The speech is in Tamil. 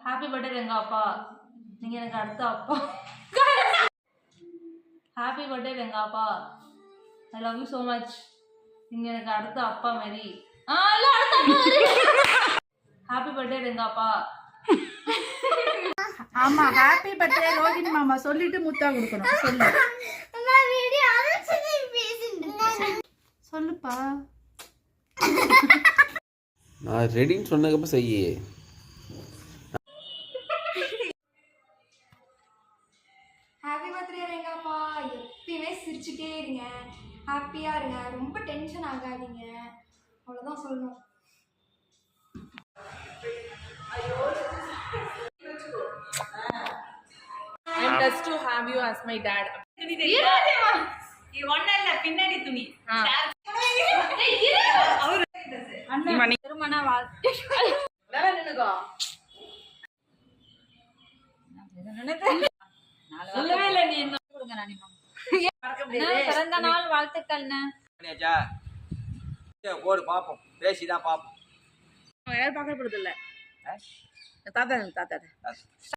ஹாப்பி பர்த்டே எங்க அப்பா, நீங்க எனக்கு அடுத்த அப்பா. ஹாப்பி பர்த்டே எங்க அப்பா, I love you so much. நீங்க எனக்கு அடுத்த அப்பா மாதிரி. ஹாப்பி பர்த்டே எங்க அப்பா. ஆமா, ஹாப்பி பர்த்டே ரோஹிணி மாமா சொல்லிட்டு முத்தா கொடுக்கணும். சொல்லு சொல்லுப்பா. நான் ரெடின்னு சொன்னதுக்கப்புறம் செய்யி. ஹாப்பி பர்த்டே ரேங்காப்பா, எப்பயுமே சிரிச்சுட்டே இருங்க, ஹாப்பியா இருங்க, ரொம்ப டென்ஷன் ஆகாதீங்க, அவ்வளோதான் சொல்லணும். I'm blessed to have you as my dad. ஒண்ணல்ல பின்னாடி துணி. அண்ணா திருமண வாழ்த்துக்கள். நல்லா நின்னுக்கோ. சொல்லவே இல்ல நீ என்ன கொடுங்க நானிமா. பிறந்த நாள் வாழ்த்துக்கள்ண்ணா. போடு பாப்போம், பேசிதான் பாப்போம். யாரும் பார்க்க போறது இல்ல. தாத்தா